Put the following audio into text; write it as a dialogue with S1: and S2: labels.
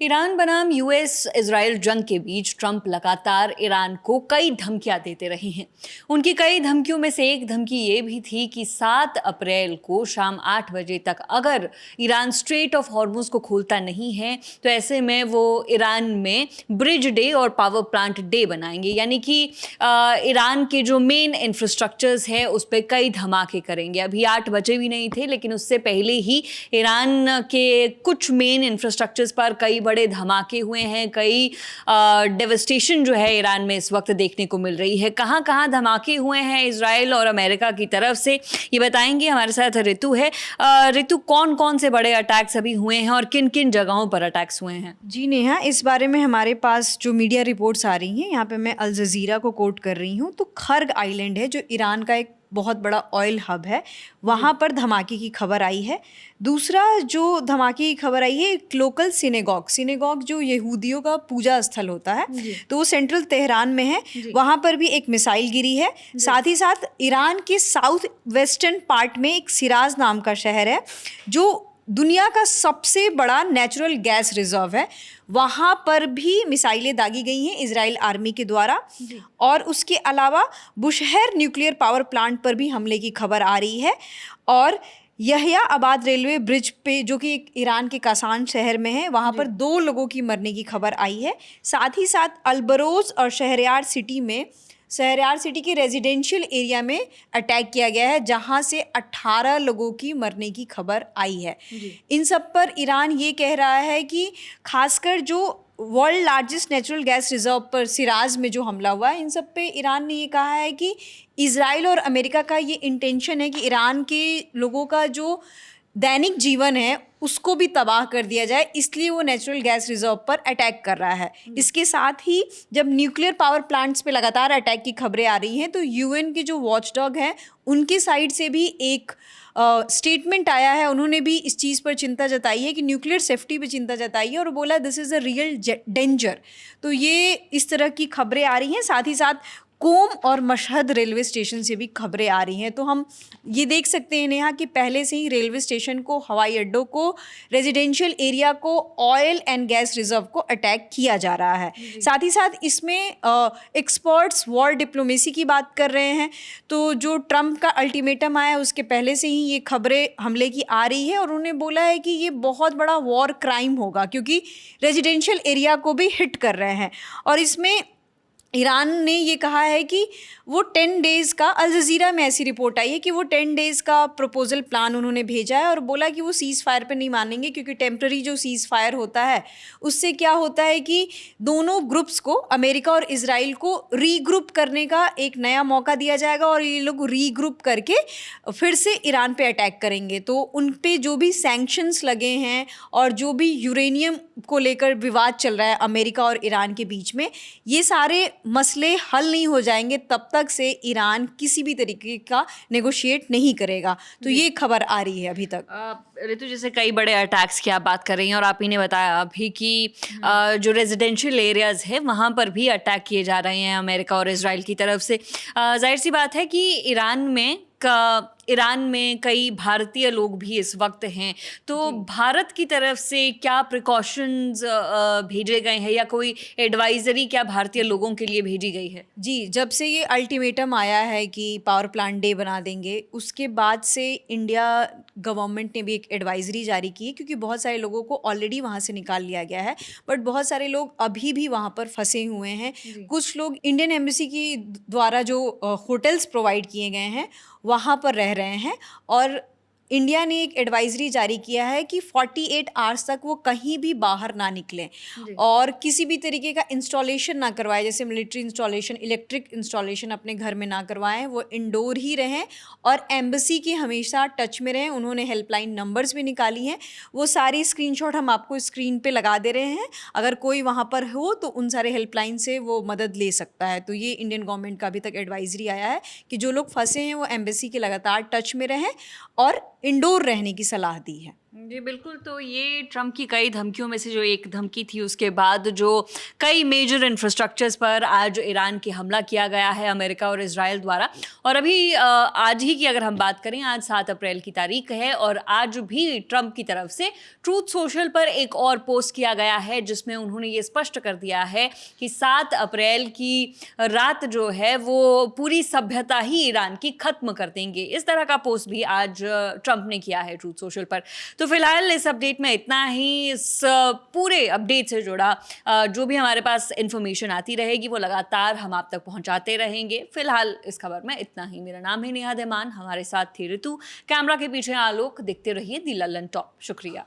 S1: Iran बनाम US Israel जंग के बीच ट्रंप लगातार ईरान को कई धमकियां देते रहे हैं। उनकी कई धमकियों में से एक धमकी ये भी थी कि 7 अप्रैल को शाम 8 बजे तक अगर ईरान स्ट्रेट ऑफ हॉर्मुज को खोलता नहीं है तो ऐसे में वो ईरान में ब्रिज डे और पावर प्लांट डे बनाएंगे, यानी कि ईरान के जो मेन इंफ्रास्ट्रक्चर्स है उस पर कई धमाके करेंगे। अभी 8 बजे भी नहीं थे, लेकिन उससे पहले ही ईरान के कुछ मेन इंफ्रास्ट्रक्चर्स पर कई बड़े धमाके हुए हैं। कई डेवस्टेशन जो है ईरान में इस वक्त देखने को मिल रही है। कहाँ कहाँ धमाके हुए हैं इजराइल और अमेरिका की तरफ से, ये बताएंगे। हमारे साथ ऋतु है। ऋतु, कौन कौन से बड़े अटैक्स अभी हुए हैं और किन किन जगहों पर अटैक्स हुए हैं?
S2: जी नेहा, इस बारे में हमारे पास जो मीडिया रिपोर्ट्स आ रही हैं, यहाँ पे मैं अल जज़ीरा को कोट कर रही हूँ। तो खर्ग आइलैंड है जो ईरान का एक बहुत बड़ा ऑयल हब है, वहाँ पर धमाके की खबर आई है। दूसरा जो धमाके की खबर आई है, एक लोकल सिनेगॉग जो यहूदियों का पूजा स्थल होता है, तो वो सेंट्रल तेहरान में है, वहाँ पर भी एक मिसाइल गिरी है। साथ ही साथ ईरान के साउथ वेस्टर्न पार्ट में एक सिराज नाम का शहर है जो दुनिया का सबसे बड़ा नेचुरल गैस रिजर्व है, वहाँ पर भी मिसाइलें दागी गई हैं इजराइल आर्मी के द्वारा। और उसके अलावा बुशहर न्यूक्लियर पावर प्लांट पर भी हमले की खबर आ रही है। और यहिया आबाद रेलवे ब्रिज पे, जो कि एक ईरान के कासान शहर में है, वहाँ पर 2 लोगों की मरने की खबर आई है। साथ ही साथ अलबरोज और शहरयार सिटी के रेजिडेंशियल एरिया में अटैक किया गया है, जहां से 18 लोगों की मरने की खबर आई है। इन सब पर ईरान ये कह रहा है कि खासकर जो world largest natural gas reserve पर सिराज में जो हमला हुआ है, इन सब पे ईरान ने ये कहा है कि इजराइल और अमेरिका का ये इंटेंशन है कि ईरान के लोगों का जो दैनिक जीवन है उसको भी तबाह कर दिया जाए, इसलिए वो नेचुरल गैस रिजर्व पर अटैक कर रहा है। इसके साथ ही जब न्यूक्लियर पावर प्लांट्स पे लगातार अटैक की खबरें आ रही हैं, तो यूएन के जो वॉचडॉग हैं उनकी साइड से भी एक स्टेटमेंट आया है। उन्होंने भी इस चीज़ पर चिंता जताई है कि न्यूक्लियर सेफ्टी पे चिंता जताई है, और बोला this is a real danger. तो ये इस तरह की खबरें आ रही हैं। साथ ही साथ कोम और मशहद रेलवे स्टेशन से भी खबरें आ रही हैं। तो हम ये देख सकते हैं नेहा कि पहले से ही रेलवे स्टेशन को, हवाई अड्डों को, रेजिडेंशियल एरिया को, ऑयल एंड गैस रिजर्व को अटैक किया जा रहा है। साथ ही साथ इसमें एक्सपर्ट्स वॉर डिप्लोमेसी की बात कर रहे हैं। तो जो ट्रंप का अल्टीमेटम आया उसके पहले से ही ये खबरें हमले की आ रही है, और उन्होंने बोला है कि ये बहुत बड़ा वॉर क्राइम होगा क्योंकि रेजिडेंशियल एरिया को भी हिट कर रहे हैं। और इसमें ईरान ने ये कहा है कि वो 10 डेज़ का, अल जज़ीरा में ऐसी रिपोर्ट आई है कि वो 10 डेज़ का प्रपोजल प्लान उन्होंने भेजा है, और बोला कि वो सीज़ फायर पर नहीं मानेंगे क्योंकि टेम्प्रेरी जो सीज़ फायर होता है उससे क्या होता है कि दोनों ग्रुप्स को, अमेरिका और इजराइल को, रीग्रुप करने का एक नया मौका दिया जाएगा, और ये लोग रीग्रुप करके फिर से ईरान पे अटैक करेंगे। तो उन पे जो भी सैंक्शंस लगे हैं और जो भी यूरेनियम को लेकर विवाद चल रहा है अमेरिका और ईरान के बीच में, ये सारे मसले हल नहीं हो जाएंगे तब तक से ईरान किसी भी तरीके का नेगोशिएट नहीं करेगा। तो ये खबर आ रही है अभी तक।
S1: ऋतु, जैसे कई बड़े अटैक्स की आप बात कर रही हैं, और आप ही ने बताया अभी कि जो रेजिडेंशियल एरियाज है वहाँ पर भी अटैक किए जा रहे हैं अमेरिका और इजराइल की तरफ से। जाहिर सी बात है कि ईरान में कई भारतीय लोग भी इस वक्त हैं, तो भारत की तरफ से क्या प्रिकॉशंस भेजे गए हैं या कोई एडवाइजरी क्या भारतीय लोगों के लिए भेजी गई है?
S2: जी, जब से ये अल्टीमेटम आया है कि पावर प्लांट डे बना देंगे, उसके बाद से इंडिया गवर्नमेंट ने भी एक एडवाइजरी जारी की है, क्योंकि बहुत सारे लोगों को ऑलरेडी वहाँ से निकाल लिया गया है, बट बहुत सारे लोग अभी भी वहाँ पर फंसे हुए हैं। कुछ लोग इंडियन एम्बेसी की द्वारा जो होटल्स प्रोवाइड किए गए हैं वहाँ पर रह रहे हैं, और इंडिया ने एक एडवाइजरी जारी किया है कि 48 आवर्स तक वो कहीं भी बाहर ना निकलें और किसी भी तरीके का इंस्टॉलेशन ना करवाएं, जैसे मिलिट्री इंस्टॉलेशन, इलेक्ट्रिक इंस्टॉलेशन अपने घर में ना करवाएं, वो इंडोर ही रहें और एम्बेसी के हमेशा टच में रहें। उन्होंने हेल्पलाइन नंबर्स भी निकाली हैं, वो सारी स्क्रीनशॉट हम आपको स्क्रीन पे लगा दे रहे हैं। अगर कोई वहाँ पर हो तो उन सारे हेल्पलाइन से वो मदद ले सकता है। तो ये इंडियन गवर्नमेंट का अभी तक एडवाइजरी आया है कि जो लोग फंसे हैं वो एम्बेसी के लगातार टच में रहें और इंडोर रहने की सलाह दी है।
S1: जी बिल्कुल, तो ये ट्रंप की कई धमकियों में से जो एक धमकी थी, उसके बाद जो कई मेजर इंफ्रास्ट्रक्चर्स पर आज ईरान की हमला किया गया है अमेरिका और इज़राइल द्वारा। और अभी आज ही की अगर हम बात करें, आज 7 अप्रैल की तारीख है और आज भी ट्रंप की तरफ से ट्रूथ सोशल पर एक और पोस्ट किया गया है जिसमें उन्होंने ये स्पष्ट कर दिया है कि 7 अप्रैल की रात जो है वो पूरी सभ्यता ही ईरान की खत्म कर देंगे। इस तरह का पोस्ट भी आज ट्रंप ने किया है ट्रूथ सोशल पर। तो फिलहाल इस अपडेट में इतना ही। इस पूरे अपडेट से जुड़ा जो भी हमारे पास इंफॉर्मेशन आती रहेगी वो लगातार हम आप तक पहुंचाते रहेंगे। फिलहाल इस खबर में इतना ही। मेरा नाम है नेहा धीमान, हमारे साथ थी ऋतु, कैमरा के पीछे आलोक। देखते रहिए दी लल्लन टॉप। शुक्रिया।